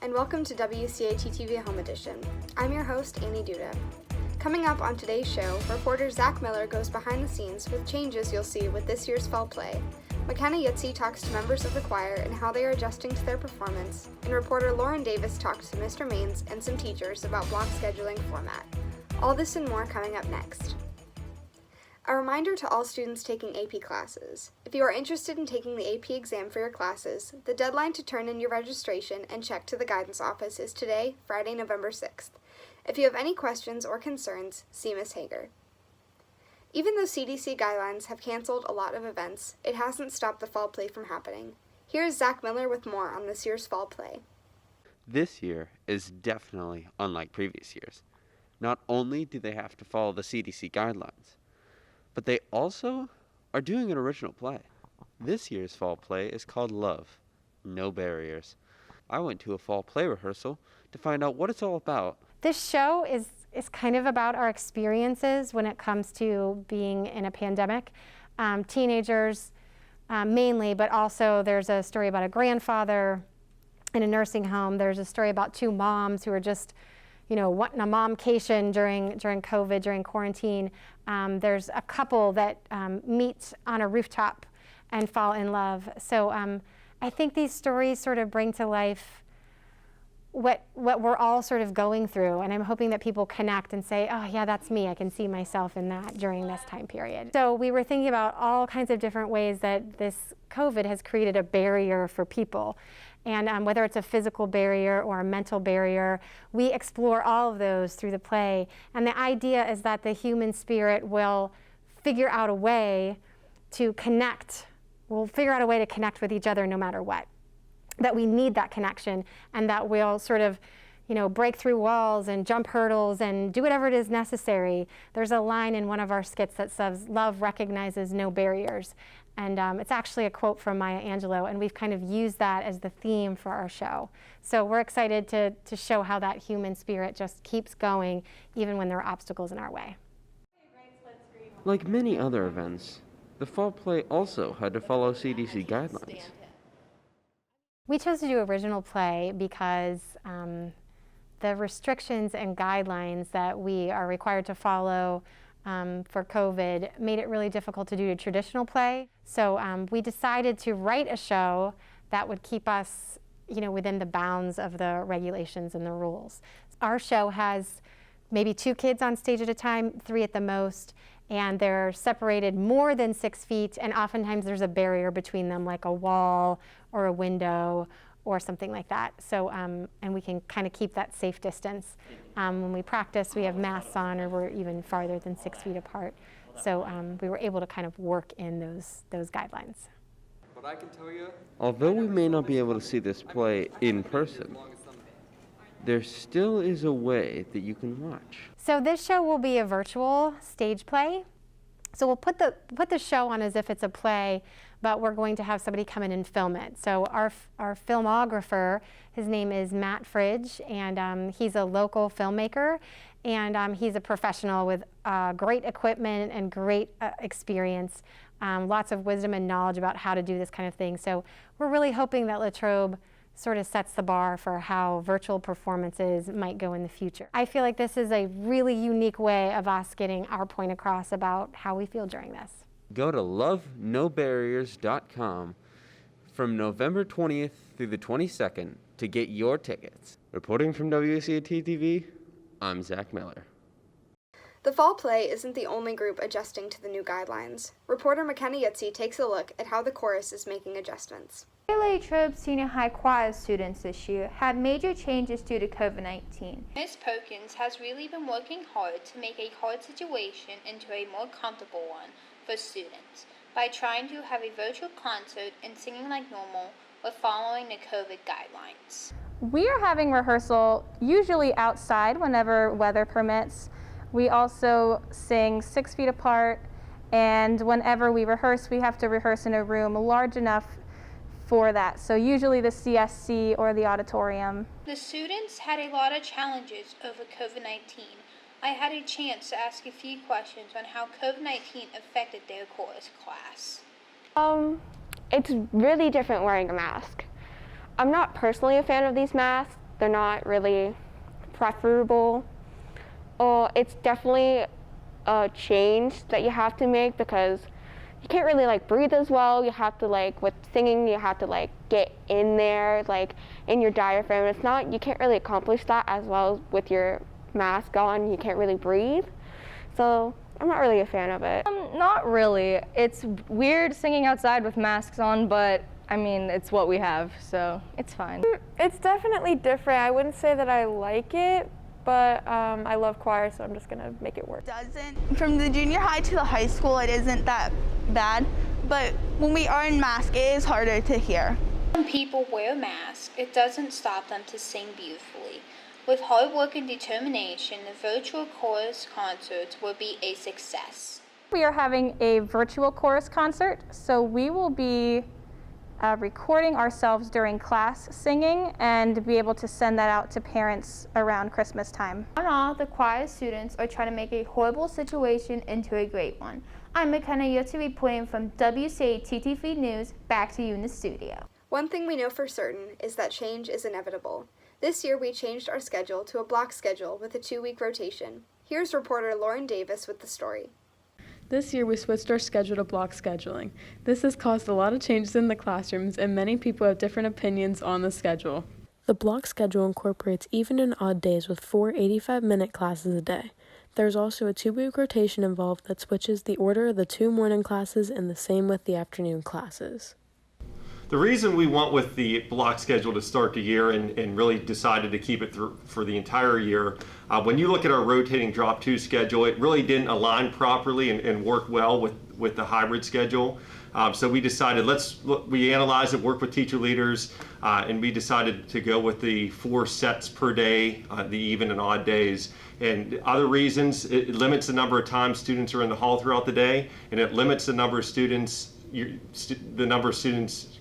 and welcome to WCAT-TV Home Edition. I'm your host, Annie Duda. Coming up on today's show, reporter Zach Miller goes behind the scenes with changes you'll see with this year's fall play. McKenna Yitzi talks to members of the choir and how they are adjusting to their performance, and reporter Lauren Davis talks to Mr. Maines and some teachers about block scheduling format. All this and more coming up next. A reminder to all students taking AP classes. If you are interested in taking the AP exam for your classes, the deadline to turn in your registration and check to the guidance office is today, Friday, November 6th. If you have any questions or concerns, see Ms. Hager. Even though CDC guidelines have canceled a lot of events, it hasn't stopped the fall play from happening. Here is Zach Miller with more on this year's fall play. This year is definitely unlike previous years. Not only do they have to follow the CDC guidelines, but they also are doing an original play. This year's fall play is called Love, No Barriers. I went to a fall play rehearsal to find out what it's all about. This show is kind of about our experiences when it comes to being in a pandemic. Teenagers mainly, but also there's a story about a grandfather in a nursing home. There's a story about two moms who are just, wanting a momcation during COVID, during quarantine. There's a couple that meet on a rooftop and fall in love. So I think these stories sort of bring to life what we're all sort of going through, and I'm hoping that people connect and say, oh yeah, that's me, I can see myself in that during this time period. So we were thinking about all kinds of different ways that this COVID has created a barrier for people. And whether it's a physical barrier or a mental barrier, we explore all of those through the play. And the idea is that the human spirit will figure out a way to connect. We'll figure out a way to connect with each other no matter what. That we need that connection, and that we'll sort of, break through walls and jump hurdles and do whatever it is necessary. There's a line in one of our skits that says, "Love recognizes no barriers." And it's actually a quote from Maya Angelou, and we've kind of used that as the theme for our show. So we're excited to show how that human spirit just keeps going even when there are obstacles in our way. Like many other events, the fall play also had to follow CDC guidelines. We chose to do original play because the restrictions and guidelines that we are required to follow for COVID made it really difficult to do a traditional play. So we decided to write a show that would keep us, within the bounds of the regulations and the rules. Our show has maybe 2 kids on stage at a time, 3 at the most, and they're separated more than 6 feet, and oftentimes there's a barrier between them, like a wall or a window or something like that. So, and we can kind of keep that safe distance. When we practice, we have masks on, or we're even farther than 6 feet apart. So we were able to kind of work in those guidelines. But I can tell you, Although we may not be able to see this play in person, there still is a way that you can watch. So this show will be a virtual stage play. So we'll put the show on as if it's a play, but we're going to have somebody come in and film it. So our filmographer, his name is Matt Fridge, and he's a local filmmaker, and he's a professional with great equipment and great experience, lots of wisdom and knowledge about how to do this kind of thing. So we're really hoping that Latrobe sort of sets the bar for how virtual performances might go in the future. I feel like this is a really unique way of us getting our point across about how we feel during this. Go to lovenobarriers.com from November 20th through the 22nd to get your tickets. Reporting from WCAT-TV, I'm Zach Miller. The fall play isn't the only group adjusting to the new guidelines. Reporter McKenna Yitzi takes a look at how the chorus is making adjustments. Latrobe Senior High choir students this year had major changes due to COVID-19. Ms. Perkins has really been working hard to make a hard situation into a more comfortable one for students by trying to have a virtual concert and singing like normal while following the COVID guidelines. We are having rehearsal usually outside whenever weather permits. We also sing 6 feet apart, and whenever we rehearse, we have to rehearse in a room large enough for that. So usually the CSC or the auditorium. The students had a lot of challenges over COVID-19. I had a chance to ask a few questions on how COVID-19 affected their chorus class. It's really different wearing a mask. I'm not personally a fan of these masks, they're not really preferable. It's definitely a change that you have to make because you can't really like breathe as well. You have to like, with singing, you have to like get in there, like in your diaphragm. It's not, you can't really accomplish that as well with your mask on. You can't really breathe. So I'm not really a fan of it. Not really. It's weird singing outside with masks on, but I mean, it's what we have, so it's fine. It's definitely different. I wouldn't say that I like it, but I love choir, so I'm just gonna make it work. From the junior high to the high school, it isn't that bad, but when we are in mask, it is harder to hear. When people wear masks, it doesn't stop them to sing beautifully. With hard work and determination, the virtual chorus concerts will be a success. We are having a virtual chorus concert, so we will be recording ourselves during class singing and be able to send that out to parents around Christmas time. On all, the choir students are trying to make a horrible situation into a great one. I'm McKenna Yotzi reporting from WCAT-TV News. Back to you in the studio. One thing we know for certain is that change is inevitable. This year we changed our schedule to a block schedule with a 2-week rotation. Here's reporter Lauren Davis with the story. This year we switched our schedule to block scheduling. This has caused a lot of changes in the classrooms, and many people have different opinions on the schedule. The block schedule incorporates even and odd days with 4 85-minute classes a day. There's also a 2-week rotation involved that switches the order of the 2 morning classes and the same with the afternoon classes. The reason we went with the block schedule to start the year and really decided to keep it through for the entire year, when you look at our rotating drop 2 schedule, it really didn't align properly and work well with the hybrid schedule. So we decided, we analyzed it, worked with teacher leaders, and we decided to go with the 4 sets per day, the even and odd days. And other reasons, it limits the number of times students are in the hall throughout the day, and it limits the number of students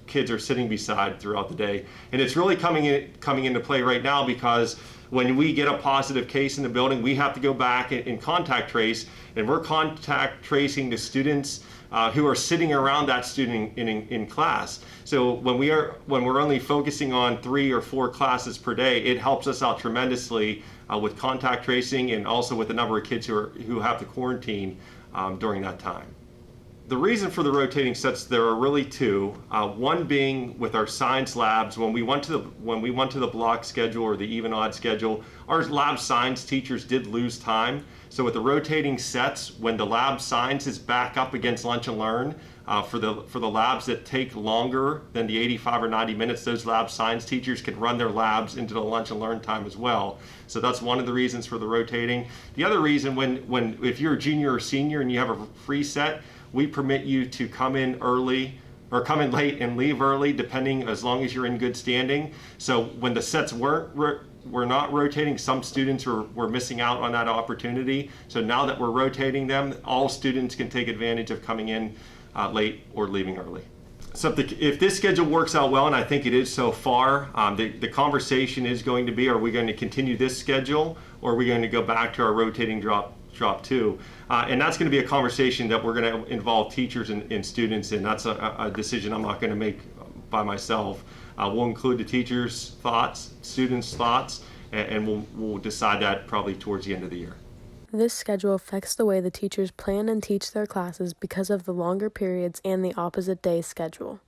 kids are sitting beside throughout the day. And it's really coming into play right now because when we get a positive case in the building, we have to go back and contact trace, and we're contact tracing the students who are sitting around that student in class. So when we're only focusing on 3 or 4 classes per day, it helps us out tremendously with contact tracing and also with the number of kids who have to quarantine during that time. The reason for the rotating sets, there are really 2. One being with our science labs. When we went to the block schedule or the even odd schedule, our lab science teachers did lose time. So with the rotating sets, when the lab science is back up against lunch and learn, for the labs that take longer than the 85 or 90 minutes, those lab science teachers can run their labs into the lunch and learn time as well. So that's one of the reasons for the rotating. The other reason, if you're a junior or senior and you have a free set, we permit you to come in early or come in late and leave early, depending, as long as you're in good standing. So when the sets were not rotating, some students were missing out on that opportunity. So now that we're rotating them, all students can take advantage of coming in late or leaving early. So if this schedule works out well, and I think it is so far, the conversation is going to be, are we going to continue this schedule, or are we going to go back to our rotating drop 2? And that's going to be a conversation that we're going to involve teachers and students in. That's a decision I'm not going to make by myself. We'll include the teachers' thoughts, students' thoughts, and we'll decide that probably towards the end of the year. This schedule affects the way the teachers plan and teach their classes because of the longer periods and the opposite day schedule.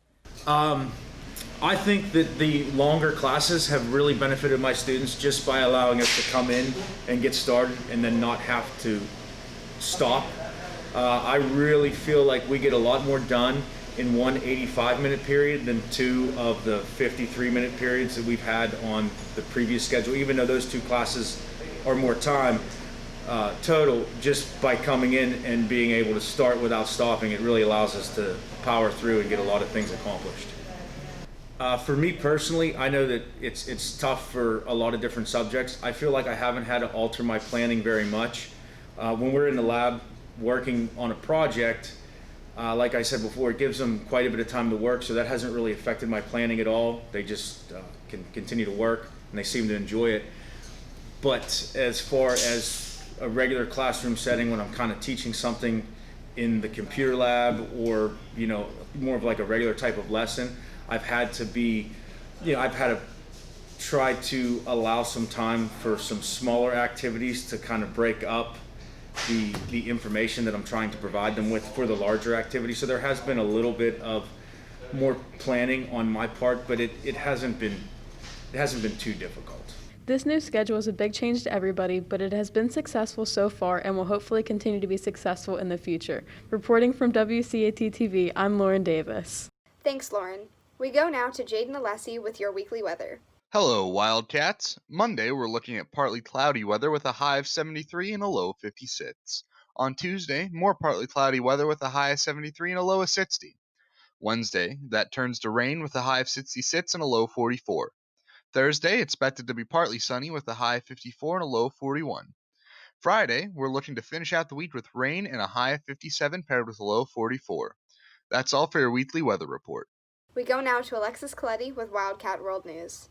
I think that the longer classes have really benefited my students just by allowing us to come in and get started and then not have to stop. I really feel like we get a lot more done in one 85-minute period than 2 of the 53-minute periods that we've had on the previous schedule, even though those 2 classes are more time total. Just by coming in and being able to start without stopping, it really allows us to power through and get a lot of things accomplished. For me personally, I know that it's tough for a lot of different subjects. I feel like I haven't had to alter my planning very much. When we're in the lab working on a project, like I said before, it gives them quite a bit of time to work, so that hasn't really affected my planning at all. They just can continue to work, and they seem to enjoy it. But as far as a regular classroom setting, when I'm kind of teaching something in the computer lab, or more of like a regular type of lesson, I've had to try to allow some time for some smaller activities to kind of break up the information that I'm trying to provide them with for the larger activity. So there has been a little bit of more planning on my part, but it hasn't been too difficult. This new schedule is a big change to everybody, but it has been successful so far and will hopefully continue to be successful in the future. Reporting from WCAT-TV, I'm Lauren Davis. Thanks, Lauren. We go now to Jaden Alessi with your weekly weather. Hello, Wildcats. Monday, we're looking at partly cloudy weather with a high of 73 and a low of 56. On Tuesday, more partly cloudy weather with a high of 73 and a low of 60. Wednesday, that turns to rain with a high of 66 and a low of 44. Thursday, expected to be partly sunny with a high of 54 and a low of 41. Friday, we're looking to finish out the week with rain and a high of 57 paired with a low of 44. That's all for your weekly weather report. We go now to Alexis Coletti with Wildcat World News.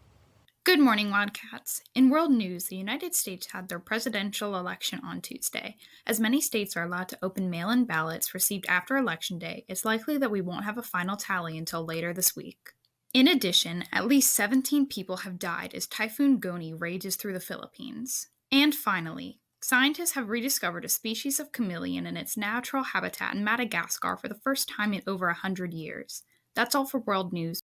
Good morning, Wildcats. In world news, the United States had their presidential election on Tuesday. As many states are allowed to open mail-in ballots received after Election Day, it's likely that we won't have a final tally until later this week. In addition, at least 17 people have died as Typhoon Goni rages through the Philippines. And finally, scientists have rediscovered a species of chameleon in its natural habitat in Madagascar for the first time in over 100 years. That's all for world news.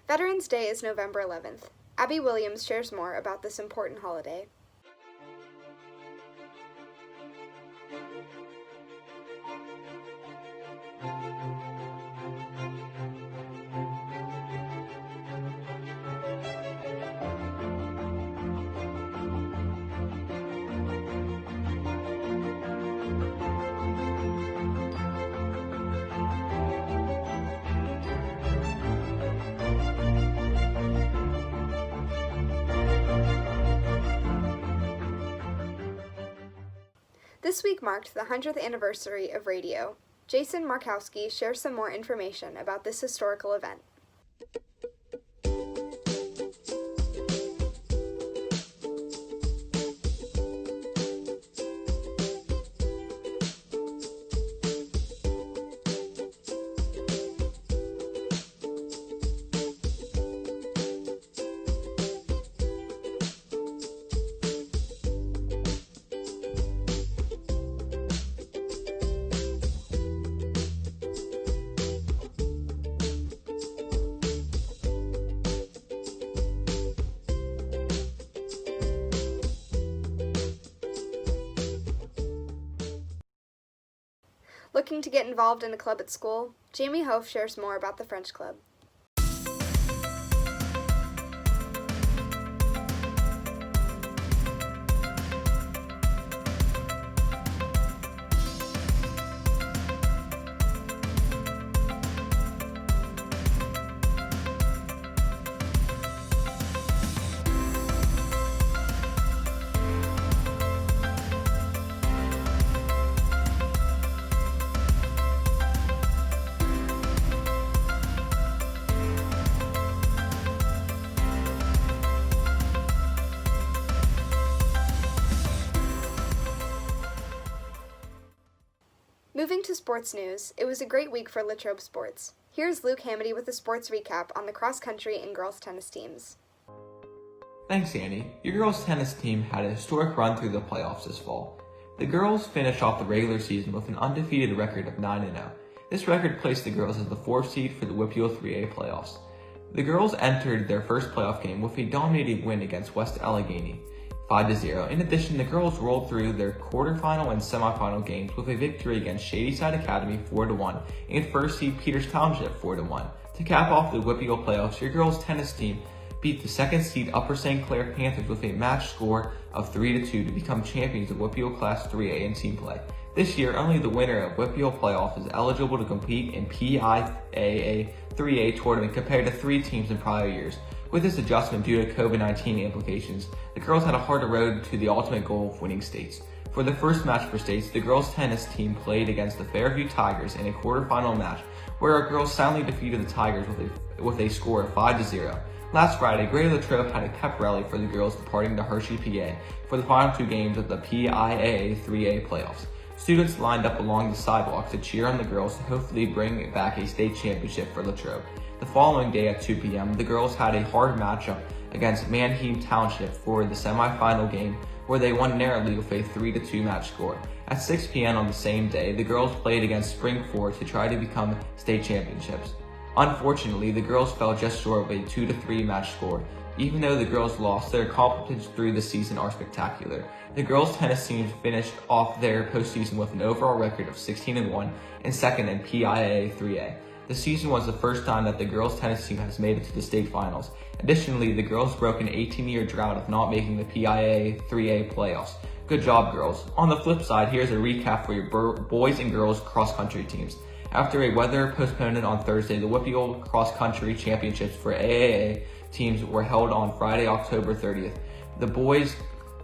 Veterans Day is November 11th. Abby Williams shares more about this important holiday. This week marked the 100th anniversary of radio. Jason Markowski shares some more information about this historical event. Looking to get involved in a club at school? Jamie Hof shares more about the French Club. Moving to sports news, it was a great week for Latrobe sports. Here's Luke Hamady with a sports recap on the cross-country and girls tennis teams. Thanks, Annie. Your girls tennis team had a historic run through the playoffs this fall. The girls finished off the regular season with an undefeated record of 9-0. This record placed the girls as the 4th seed for the WPO 3A playoffs. The girls entered their first playoff game with a dominating win against West Allegheny, 5-0. In addition, the girls rolled through their quarterfinal and semifinal games with a victory against Shadyside Academy 4-1 and first seed Peters Township 4-1. To cap off the WPO playoffs, your girls tennis team beat the 2nd seed Upper St. Clair Panthers with a match score of 3-2 to become champions of WPO Class 3A in team play. This year, only the winner of WPO playoffs is eligible to compete in PIAA 3A tournament compared to 3 teams in prior years. With this adjustment due to COVID-19 implications, the girls had a harder road to the ultimate goal of winning states. For the first match for states, the girls tennis team played against the Fairview Tigers in a quarterfinal match, where our girls soundly defeated the Tigers with a score of 5-0. Last Friday, Greater Latrobe had a pep rally for the girls departing to Hershey, PA, for the final 2 games of the PIAA 3A playoffs. Students lined up along the sidewalk to cheer on the girls to hopefully bring back a state championship for Latrobe. The following day at 2 p.m., the girls had a hard matchup against Manheim Township for the semifinal game, where they won narrowly with a 3-2 match score. At 6 p.m. on the same day, the girls played against Spring-Ford to try to become state championships. Unfortunately, the girls fell just short of a 2-3 match score. Even though the girls lost, their accomplishments through the season are spectacular. The girls' tennis team finished off their postseason with an overall record of 16-1 and second in PIAA 3A. The season was the first time that the girls' tennis team has made it to the state finals. Additionally, the girls broke an 18-year drought of not making the PIAA 3A playoffs. Good job, girls. On the flip side, here's a recap for your boys and girls cross-country teams. After a weather postponement on Thursday, the WPIAL cross-country championships for AAA teams were held on Friday, October 30th. The boys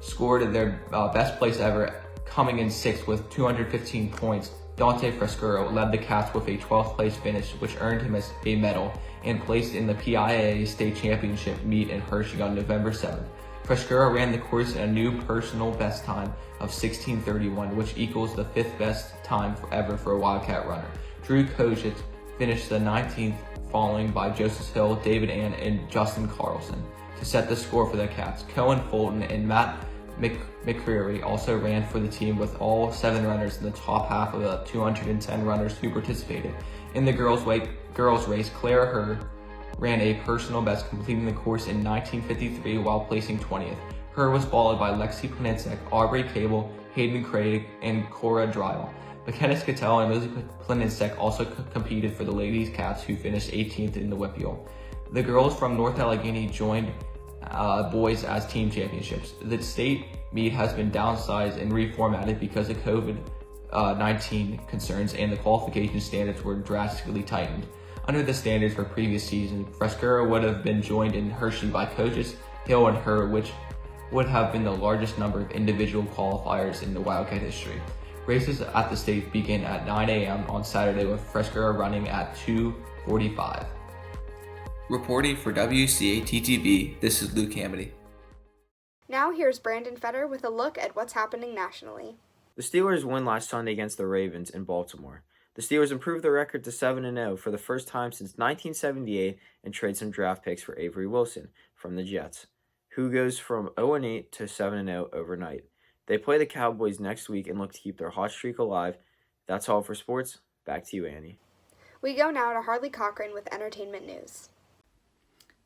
scored their best place ever, coming in 6th with 215 points. Dante Frescuro led the Cats with a 12th place finish, which earned him a medal and placed in the PIAA state championship meet in Hershey on November 7th. Frescuro ran the course at a new personal best time of 16:31, which equals the 5th best time ever for a Wildcat runner. Drew Kojic finished the 19th, following by Joseph Hill, David Ann, and Justin Carlson to set the score for the Cats. Cohen Fulton and Matt McCreary also ran for the team, with all 7 runners in the top half of the 210 runners who participated. In the girls' race, Clara Herr ran a personal best, completing the course in 19:53 while placing 20th. Herr was followed by Lexi Planinsek, Aubrey Cable, Hayden Craig, and Cora Dryle. McKenna Skattel and Lizzie Planinsek also competed for the ladies' Cats, who finished 18th in the WPIAL. The girls from North Allegheny joined boys as team championships. The state meet has been downsized and reformatted because of COVID-19 concerns, and the qualification standards were drastically tightened. Under the standards for previous season, Frescuro would have been joined in Hershey by Kojic, Hill, and Herr, which would have been the largest number of individual qualifiers in the Wildcat history. Races at the state begin at 9 a.m. on Saturday, with Frescuro running at 2:45. Reporting for WCAT-TV, this is Luke Hamady. Now here's Brandon Fetter with a look at what's happening nationally. The Steelers won last Sunday against the Ravens in Baltimore. The Steelers improved their record to 7-0 for the first time since 1978 and trade some draft picks for Avery Wilson from the Jets, who goes from 0-8 to 7-0 overnight. They play the Cowboys next week and look to keep their hot streak alive. That's all for sports. Back to you, Annie. We go now to Harley Cochran with entertainment news.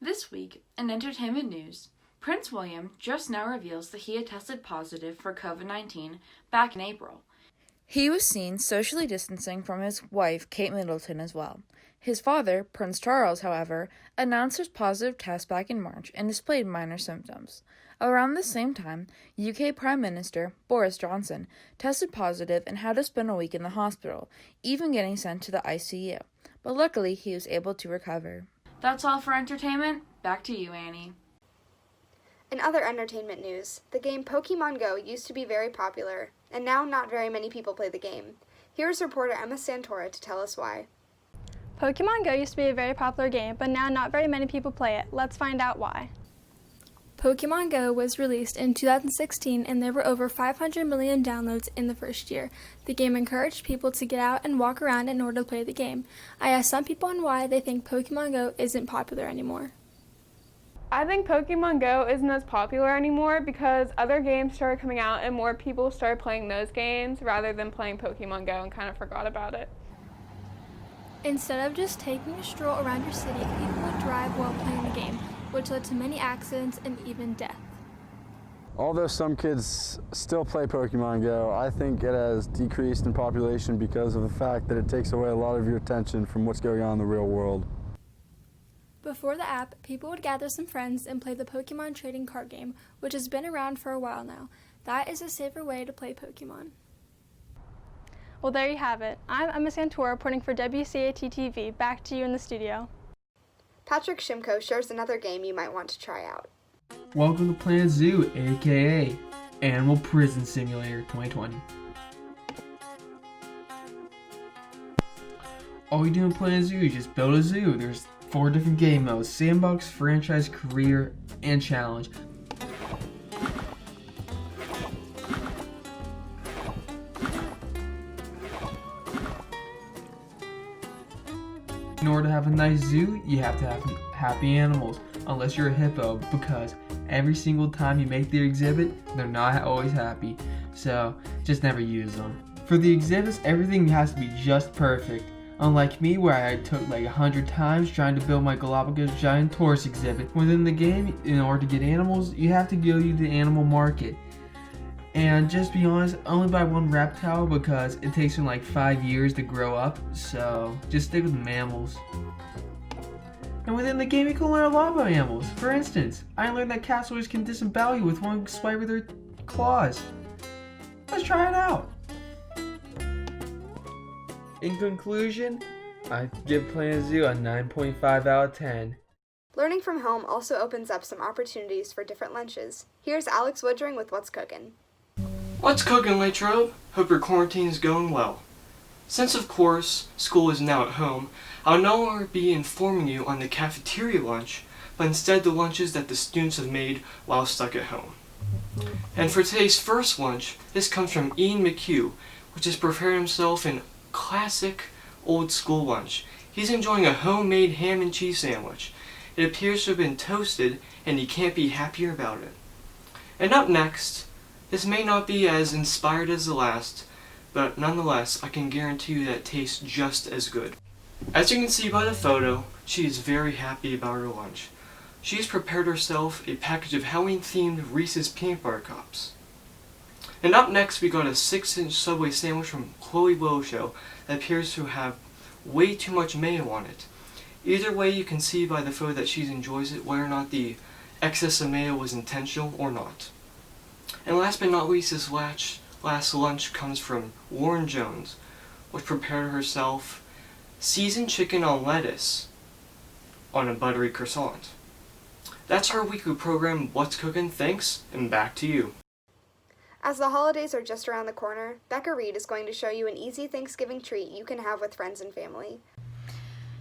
This week, in entertainment news, Prince William just now reveals that he had tested positive for COVID-19 back in April. He was seen socially distancing from his wife, Kate Middleton, as well. His father, Prince Charles, however, announced his positive test back in March and displayed minor symptoms. Around the same time, UK Prime Minister Boris Johnson tested positive and had to spend a week in the hospital, even getting sent to the ICU. But luckily, he was able to recover. That's all for entertainment. Back to you, Annie. In other entertainment news, the game Pokemon Go used to be very popular, and now not very many people play the game. Here's reporter Emma Santora to tell us why. Pokemon Go used to be a very popular game, but now not very many people play it. Let's find out why. Pokemon Go was released in 2016, and there were over 500 million downloads in the first year. The game encouraged people to get out and walk around in order to play the game. I asked some people on why they think Pokemon Go isn't popular anymore. I think Pokemon Go isn't as popular anymore because other games started coming out and more people started playing those games rather than playing Pokemon Go and kind of forgot about it. Instead of just taking a stroll around your city, people would drive while playing the game, which led to many accidents and even death. Although some kids still play Pokemon Go, I think it has decreased in population because of the fact that it takes away a lot of your attention from what's going on in the real world. Before the app, people would gather some friends and play the Pokemon trading card game, which has been around for a while now. That is a safer way to play Pokemon. Well, there you have it. I'm Emma Santora reporting for WCAT-TV. Back to you in the studio. Patrick Shimko shares another game you might want to try out. Welcome to Planet Zoo, aka Animal Prison Simulator 2020. All you do in Planet Zoo is just build a zoo. There's 4 different game modes: Sandbox, Franchise, Career, and Challenge. In order to have a nice zoo, you have to have happy animals. unless you're a hippo, because every single time you make their exhibit, they're not always happy. So just never use them. For the exhibits, everything has to be just perfect. Unlike me, where I took like 100 times trying to build my Galapagos giant Taurus exhibit. Within the game, in order to get animals, you have to go to the animal market. And just be honest, only buy one reptile because it takes them like 5 years to grow up, so just stick with mammals. And within the game, you can learn a lot about animals. For instance, I learned that cassowaries can disembowel you with one swipe with their claws. Let's try it out. In conclusion, I give Planet Zoo a 9.5 out of 10. Learning from home also opens up some opportunities for different lunches. Here's Alex Woodring with What's Cooking. What's cooking, Latrobe? Hope your quarantine is going well. Since, of course, school is now at home, I'll no longer be informing you on the cafeteria lunch, but instead the lunches that the students have made while stuck at home. And for today's first lunch, this comes from Ian McHugh, which has prepared himself an classic old school lunch. He's enjoying a homemade ham and cheese sandwich. It appears to have been toasted, and he can't be happier about it. And up next, this may not be as inspired as the last, but nonetheless, I can guarantee you that it tastes just as good. As you can see by the photo, she is very happy about her lunch. She has prepared herself a package of Halloween-themed Reese's Peanut Butter Cups. And up next, we got a 6-inch Subway sandwich from Chloe Wilshow that appears to have way too much mayo on it. Either way, you can see by the photo that she enjoys it, whether or not the excess of mayo was intentional or not. And last but not least, this last lunch comes from Lauren Jones, which prepared herself seasoned chicken on lettuce on a buttery croissant. That's our weekly program, What's Cooking? Thanks, and back to you. As the holidays are just around the corner, Becca Reed is going to show you an easy Thanksgiving treat you can have with friends and family.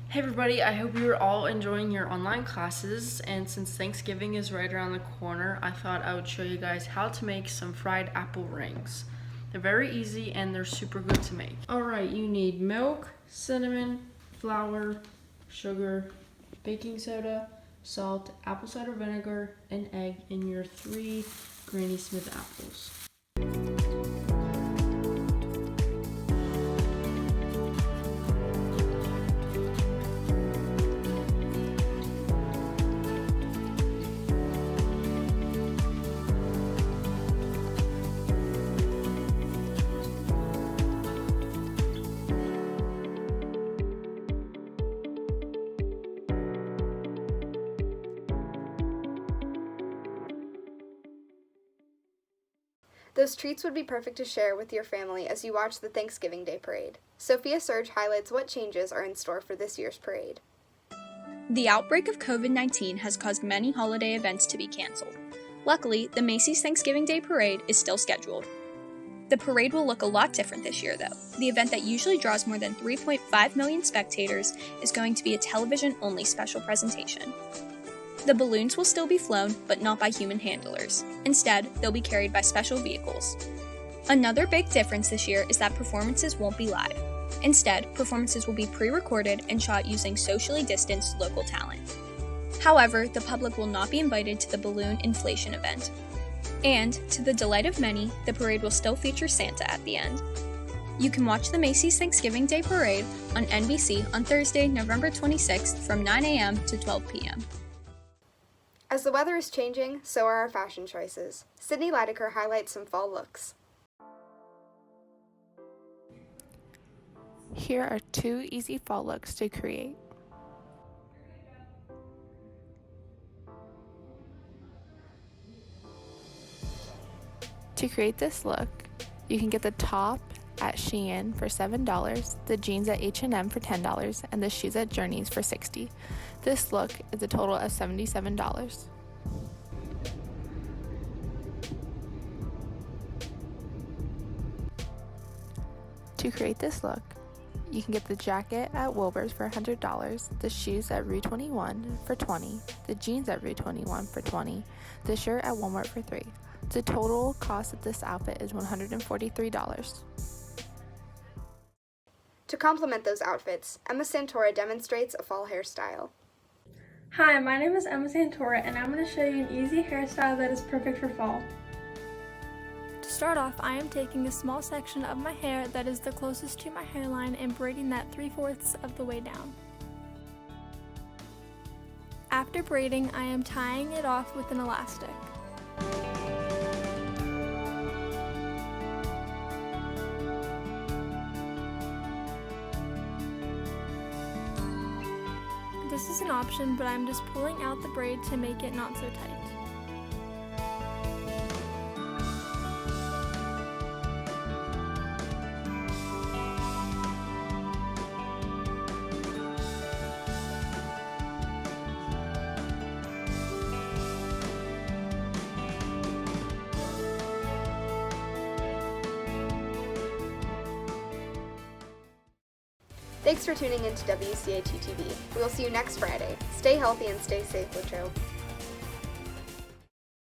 Hey everybody, I hope you're all enjoying your online classes, and since Thanksgiving is right around the corner, I thought I would show you guys how to make some fried apple rings. They're very easy and they're super good to make. Alright, you need milk, cinnamon, flour, sugar, baking soda, salt, apple cider vinegar, an egg, and your 3 Granny Smith apples. Those treats would be perfect to share with your family as you watch the Thanksgiving Day Parade. Sophia Surge highlights what changes are in store for this year's parade. The outbreak of COVID-19 has caused many holiday events to be canceled. Luckily, the Macy's Thanksgiving Day Parade is still scheduled. The parade will look a lot different this year, though. The event that usually draws more than 3.5 million spectators is going to be a television-only special presentation. The balloons will still be flown, but not by human handlers. Instead, they'll be carried by special vehicles. Another big difference this year is that performances won't be live. Instead, performances will be pre-recorded and shot using socially distanced local talent. However, the public will not be invited to the balloon inflation event. And, to the delight of many, the parade will still feature Santa at the end. You can watch the Macy's Thanksgiving Day Parade on NBC on Thursday, November 26th from 9 a.m. to 12 p.m. As the weather is changing, so are our fashion choices. Sydney Leidecker highlights some fall looks. Here are 2 easy fall looks to create. To create this look, you can get the top at Shein for $7, the jeans at H&M for $10, and the shoes at Journeys for $60. This look is a total of $77. To create this look, you can get the jacket at Wilbur's for $100, the shoes at Rue 21 for $20, the jeans at Rue 21 for $20, the shirt at Walmart for $3. The total cost of this outfit is $143. To complement those outfits, Emma Santora demonstrates a fall hairstyle. Hi, my name is Emma Santora, and I'm going to show you an easy hairstyle that is perfect for fall. To start off, I am taking a small section of my hair that is the closest to my hairline and braiding that 3/4 of the way down. After braiding, I am tying it off with an elastic. This is an option, but I'm just pulling out the braid to make it not so tight. Thanks for tuning in to WCAT-TV. We will see you next Friday. Stay healthy and stay safe, Latrobe.